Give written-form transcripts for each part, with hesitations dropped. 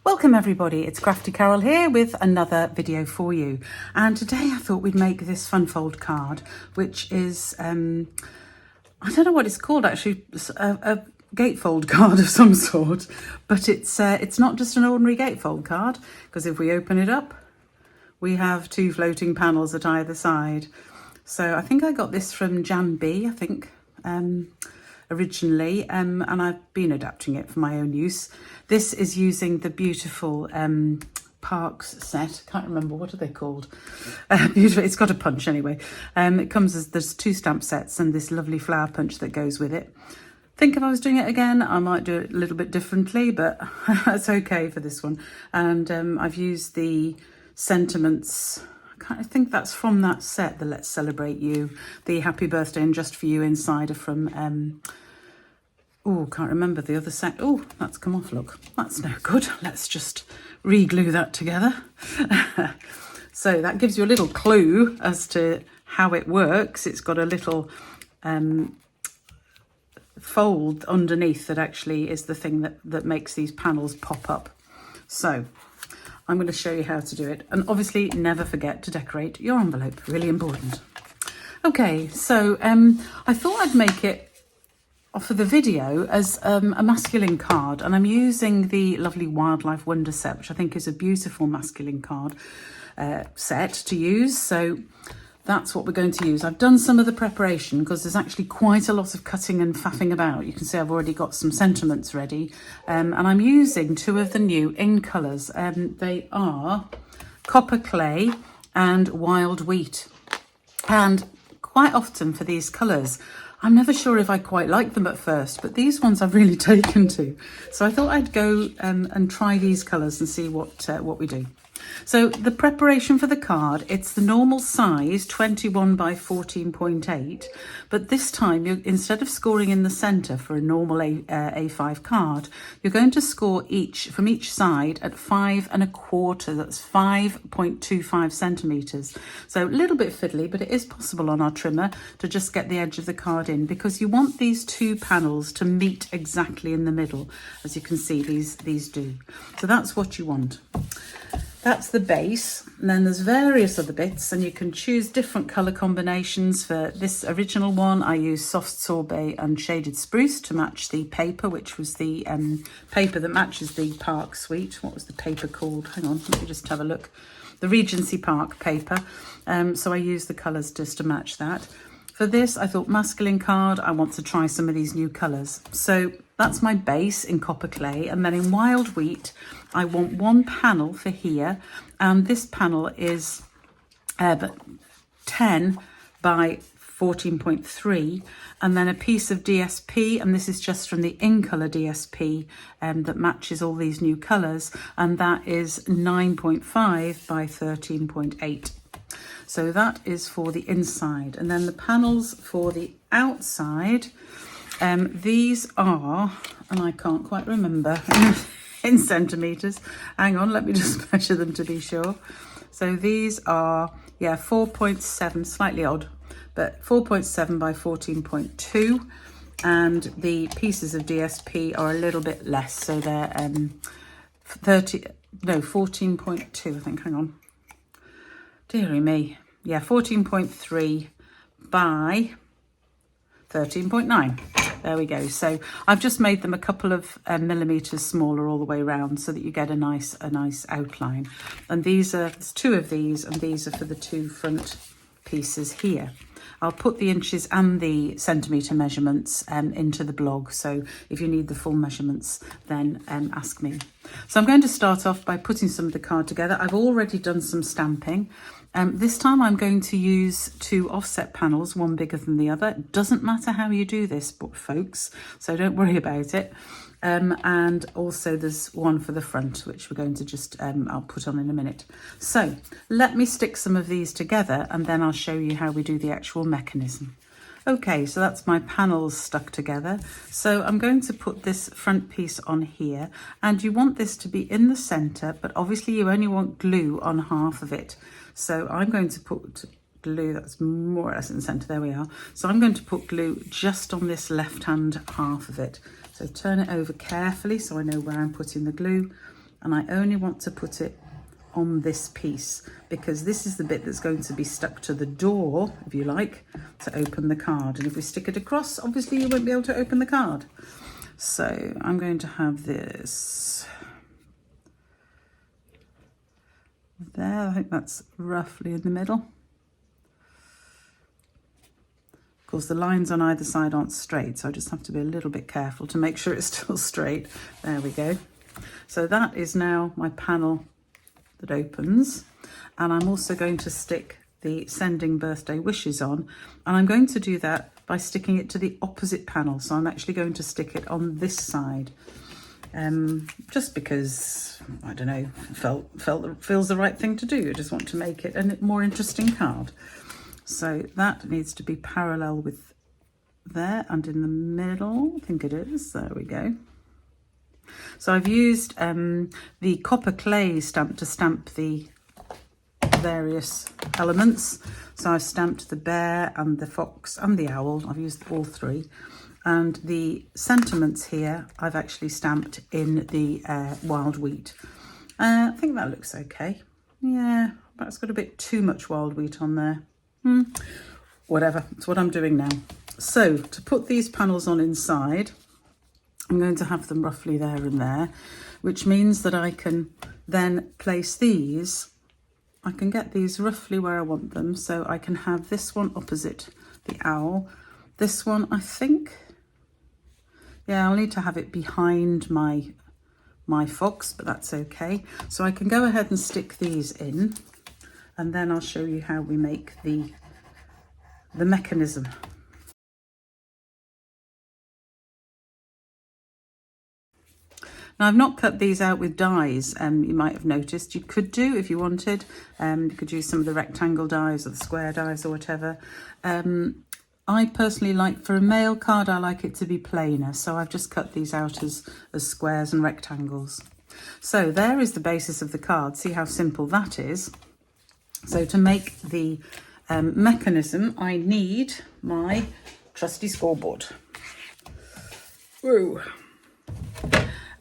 Welcome everybody, it's Crafty Carol here with another video for you. And today I thought we'd make this fun fold card, which is, I don't know what it's called actually, a gatefold card of some sort. But it's not just an ordinary gatefold card, because if we open it up, we have two floating panels at either side. So I think I got this from Jan B, I think. Originally, and I've been adapting it for my own use. This is using the beautiful Parks set. Can't remember, what are they called? Beautiful. It's got a punch anyway. It comes as, there's two stamp sets and this lovely flower punch that goes with it. Think if I was doing it again, I might do it a little bit differently, but that's okay for this one. And I've used the sentiments. I think that's from that set, the Let's Celebrate You, the Happy Birthday and Just For You inside are from, oh, can't remember the other set. Oh, that's come off, look. That's no good. Let's just re-glue that together. So that gives you a little clue as to how it works. It's got a little fold underneath that actually is the thing that makes these panels pop up. So I'm going to show you how to do it. And obviously never forget to decorate your envelope, really important. Okay, so I thought I'd make it for the video as a masculine card, and I'm using the lovely Wildlife Wonder set, which I think is a beautiful masculine card set to use. So that's what we're going to use. I've done some of the preparation because there's actually quite a lot of cutting and faffing about. You can see I've already got some sentiments ready, and I'm using two of the new in colours. They are Copper Clay and Wild Wheat. And quite often for these colours, I'm never sure if I quite like them at first, but these ones I've really taken to. So I thought I'd go and try these colours and see what we do. So the preparation for the card, it's the normal size, 21 by 14.8, but this time, instead of scoring in the centre for a normal A5 card, you're going to score from each side at 5 1/4, that's 5.25 centimetres. So a little bit fiddly, but it is possible on our trimmer to just get the edge of the card in, because you want these two panels to meet exactly in the middle. As you can see, these do. So that's what you want. That's the base, and then there's various other bits, and you can choose different colour combinations. For this original one, I used Soft Sorbet and Shaded Spruce to match the paper, which was the paper that matches the Park Suite. What was the paper called? Hang on, let me just have a look. The Regency Park paper. So I used the colours just to match that. For this, I thought masculine card, I want to try some of these new colours. So that's my base in Copper Clay, and then in Wild Wheat, I want one panel for here, and this panel is 10 by 14.3, and then a piece of DSP, and this is just from the In Colour DSP that matches all these new colours, and that is 9.5 by 13.8. So that is for the inside, and then the panels for the outside, these are, and I can't quite remember in centimetres. Hang on, let me just measure them to be sure. So these are, 4.7, slightly odd, but 4.7 by 14.2, and the pieces of DSP are a little bit less, so they're 14.2, I think, hang on. Dearie me. 14.3 by 13.9. There we go. So I've just made them a couple of millimetres smaller all the way around so that you get a nice outline. And there's two of these, and these are for the two front pieces here. I'll put the inches and the centimetre measurements into the blog, so if you need the full measurements, then ask me. So I'm going to start off by putting some of the card together. I've already done some stamping. This time I'm going to use two offset panels, one bigger than the other. It doesn't matter how you do this, folks, so don't worry about it. And also there's one for the front, which we're going to just, I'll put on in a minute. So let me stick some of these together, and then I'll show you how we do the actual mechanism. Okay, so that's my panels stuck together. So I'm going to put this front piece on here, and you want this to be in the center, but obviously you only want glue on half of it. So I'm going to put glue that's more or less in the center. There we are. So I'm going to put glue just on this left hand half of it. So turn it over carefully so I know where I'm putting the glue, and I only want to put it on this piece because this is the bit that's going to be stuck to the door, if you like, to open the card. And if we stick it across, obviously you won't be able to open the card. So I'm going to have this there. I think that's roughly in the middle. Of course, the lines on either side aren't straight, so I just have to be a little bit careful to make sure it's still straight. There we go. So that is now my panel that opens, and I'm also going to stick the sending birthday wishes on, and I'm going to do that by sticking it to the opposite panel. So I'm actually going to stick it on this side, just because, I don't know, feels the right thing to do. I just want to make it a more interesting card. So that needs to be parallel with there and in the middle. I think it is. There we go. So I've used the copper clay stamp to stamp the various elements. So I've stamped the bear and the fox and the owl. I've used all three. And the sentiments here, I've actually stamped in the wild wheat. I think that looks okay. Yeah, that's got a bit too much wild wheat on there. Whatever, it's what I'm doing now. So to put these panels on inside, I'm going to have them roughly there and there, which means that I can then place these. I can get these roughly where I want them. So I can have this one opposite the owl. This one, I think, yeah, I'll need to have it behind my fox, but that's okay. So I can go ahead and stick these in, and then I'll show you how we make the mechanism. Now, I've not cut these out with dies, you might have noticed. You could do if you wanted. You could use some of the rectangle dies or the square dies or whatever. I personally like, for a mail card, I like it to be plainer. So I've just cut these out as squares and rectangles. So there is the basis of the card. See how simple that is. So to make the mechanism, I need my trusty scoreboard. Woo.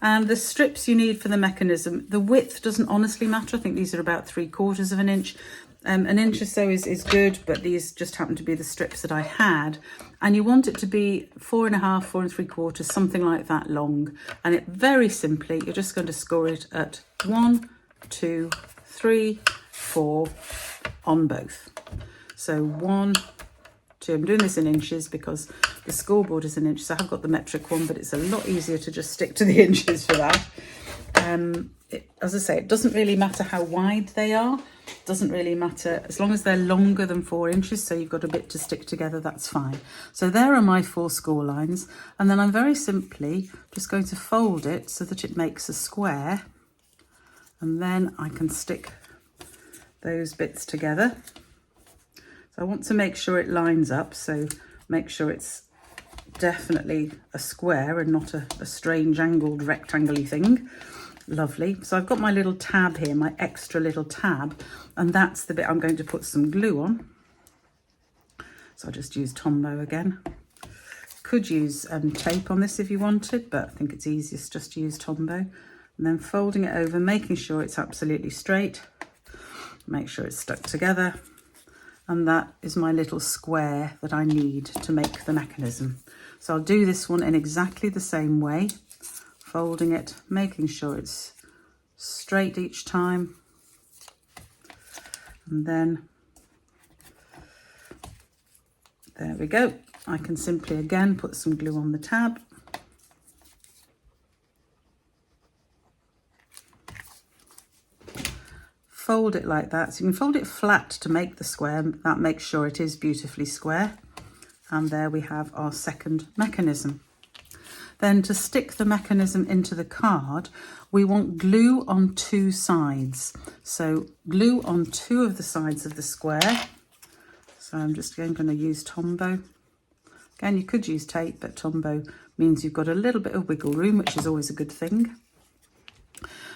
And the strips you need for the mechanism, the width doesn't honestly matter. I think these are about 3/4 of an inch. An inch or so is good, but these just happen to be the strips that I had. And you want it to be 4.5, 4 3/4, something like that long. And it very simply, you're just going to score it at 1, 2, 3, 4 on both. So 1, 2, I'm doing this in inches because the scoreboard is an inch, so I have got the metric one, but it's a lot easier to just stick to the inches for that. As I say, it doesn't really matter how wide they are. It doesn't really matter as long as they're longer than 4 inches, so you've got a bit to stick together, that's fine. So there are my 4 score lines, and then I'm very simply just going to fold it so that it makes a square, and then I can stick those bits together. So I want to make sure it lines up, so make sure it's definitely a square and not a strange angled rectangle-y thing. Lovely. So I've got my little tab here, my extra little tab, and that's the bit I'm going to put some glue on. So I'll just use Tombow again. Could use tape on this if you wanted, but I think it's easiest just to use Tombow. And then folding it over, making sure it's absolutely straight. Make sure it's stuck together. And that is my little square that I need to make the mechanism. So I'll do this one in exactly the same way, folding it, making sure it's straight each time. And then, there we go. I can simply again put some glue on the tab. Fold it like that. So you can fold it flat to make the square. That makes sure it is beautifully square. And there we have our second mechanism. Then to stick the mechanism into the card, we want glue on 2 sides. So glue on 2 of the sides of the square. So I'm just going to use Tombow. Again, you could use tape, but Tombow means you've got a little bit of wiggle room, which is always a good thing.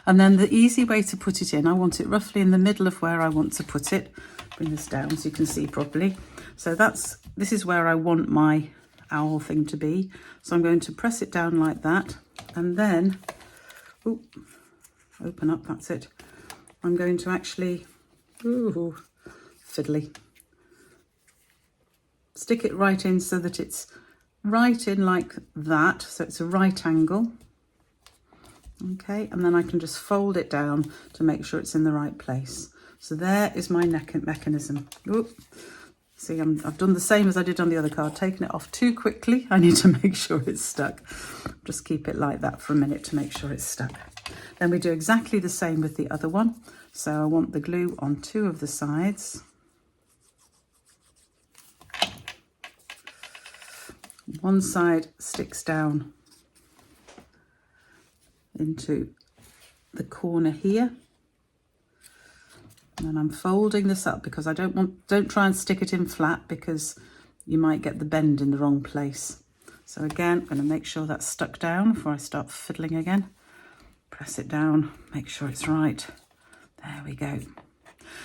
And then the easy way to put it in, I want it roughly in the middle of where I want to put it. Bring this down so you can see properly. So this is where I want my owl thing to be. So I'm going to press it down like that. And then, open up, that's it. I'm going to actually, ooh, fiddly, stick it right in so that it's right in like that, so it's a right angle. Okay, and then I can just fold it down to make sure it's in the right place. So there is my neck mechanism. Oop. See, I've done the same as I did on the other card, taken it off too quickly. I need to make sure it's stuck. Just keep it like that for a minute to make sure it's stuck. Then we do exactly the same with the other one. So I want the glue on 2 of the sides. One side sticks down into the corner here. And I'm folding this up because I don't try and stick it in flat because you might get the bend in the wrong place. So again, I'm going to make sure that's stuck down before I start fiddling again. Press it down, make sure it's right. There we go.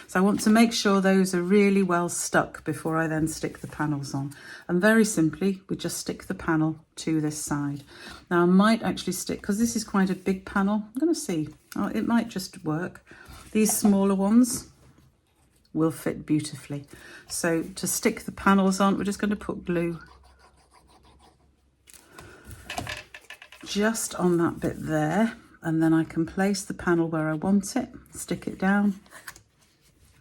So I want to make sure those are really well stuck before I then stick the panels on. And very simply, we just stick the panel to this side. Now I might actually stick, because this is quite a big panel, I'm going to see, it might just work. These smaller ones will fit beautifully. So to stick the panels on, we're just going to put glue just on that bit there, and then I can place the panel where I want it, stick it down,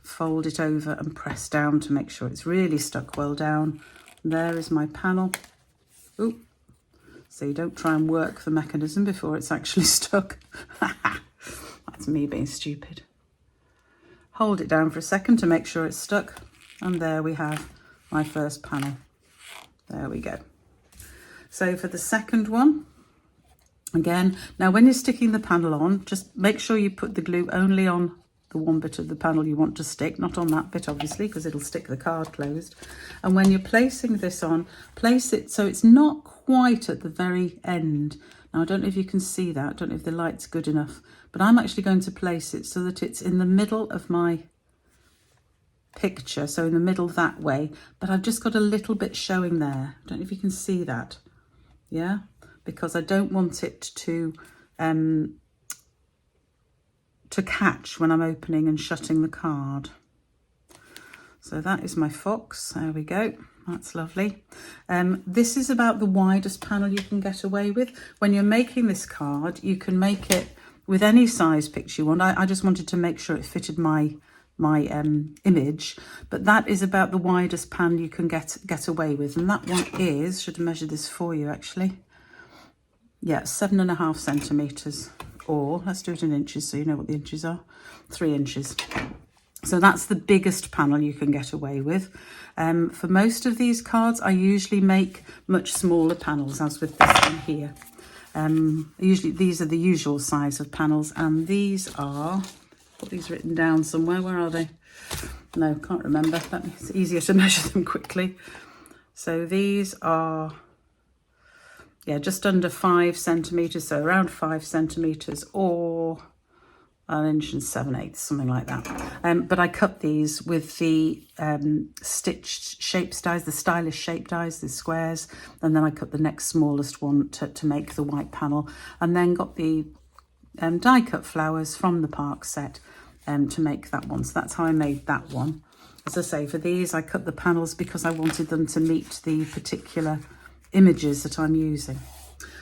fold it over and press down to make sure it's really stuck well down. There is my panel. Ooh. So you don't try and work the mechanism before it's actually stuck. That's me being stupid. Hold it down for a second to make sure it's stuck. And there we have my first panel. There we go. So for the second one, again, now when you're sticking the panel on, just make sure you put the glue only on the one bit of the panel you want to stick, not on that bit obviously, because it'll stick the card closed. And when you're placing this on, place it so it's not quite at the very end. Now I don't know if you can see that, I don't know if the light's good enough, but I'm actually going to place it so that it's in the middle of my picture, so in the middle that way, but I've just got a little bit showing there. I don't know if you can see that, yeah, because I don't want it to catch when I'm opening and shutting the card. So that is my fox. There we go. That's lovely. This is about the widest panel you can get away with. When you're making this card, you can make it with any size picture you want. I just wanted to make sure it fitted my image, but that is about the widest panel you can get away with. And that one is, should measure this for you actually. Yeah, 7.5 centimeters. Or let's do it in inches so you know what the inches are. 3 inches. So that's the biggest panel you can get away with. For most of these cards, I usually make much smaller panels, as with this one here. Usually these are the usual size of panels, and these are, put these written down somewhere. Where are they? No, can't remember. It's easier to measure them quickly. So these are, yeah, just under 5 centimeters, so around 5 centimeters, or 1 inch and 7/8, something like that. But I cut these with the stitched shapes dies, the stylish shape dies, the squares, and then I cut the next smallest one to make the white panel, and then got the die cut flowers from the Park set to make that one. So that's how I made that one. As I say, for these I cut the panels because I wanted them to meet the particular images that I'm using.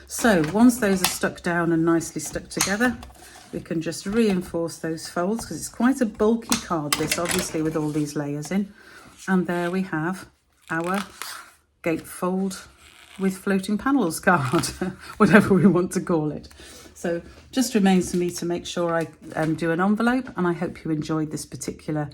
So once those are stuck down and nicely stuck together, we can just reinforce those folds, because it's quite a bulky card, this, obviously, with all these layers in. And there we have our gatefold with floating panels card, whatever we want to call it. So just remains for me to make sure I do an envelope, and I hope you enjoyed this particular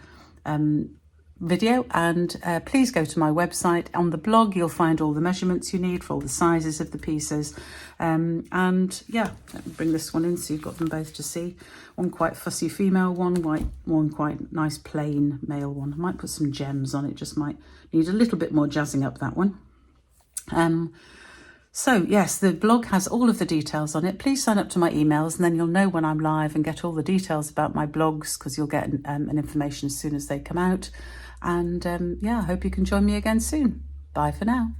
video. And please go to my website. On the blog you'll find all the measurements you need for all the sizes of the pieces, and yeah, let me bring this one in so you've got them both to see. One quite fussy female one, one quite nice plain male one. I might put some gems on it, just might need a little bit more jazzing up, that one. So yes, the blog has all of the details on it. Please sign up to my emails, and then you'll know when I'm live and get all the details about my blogs, because you'll get an information as soon as they come out. And yeah, I hope you can join me again soon. Bye for now.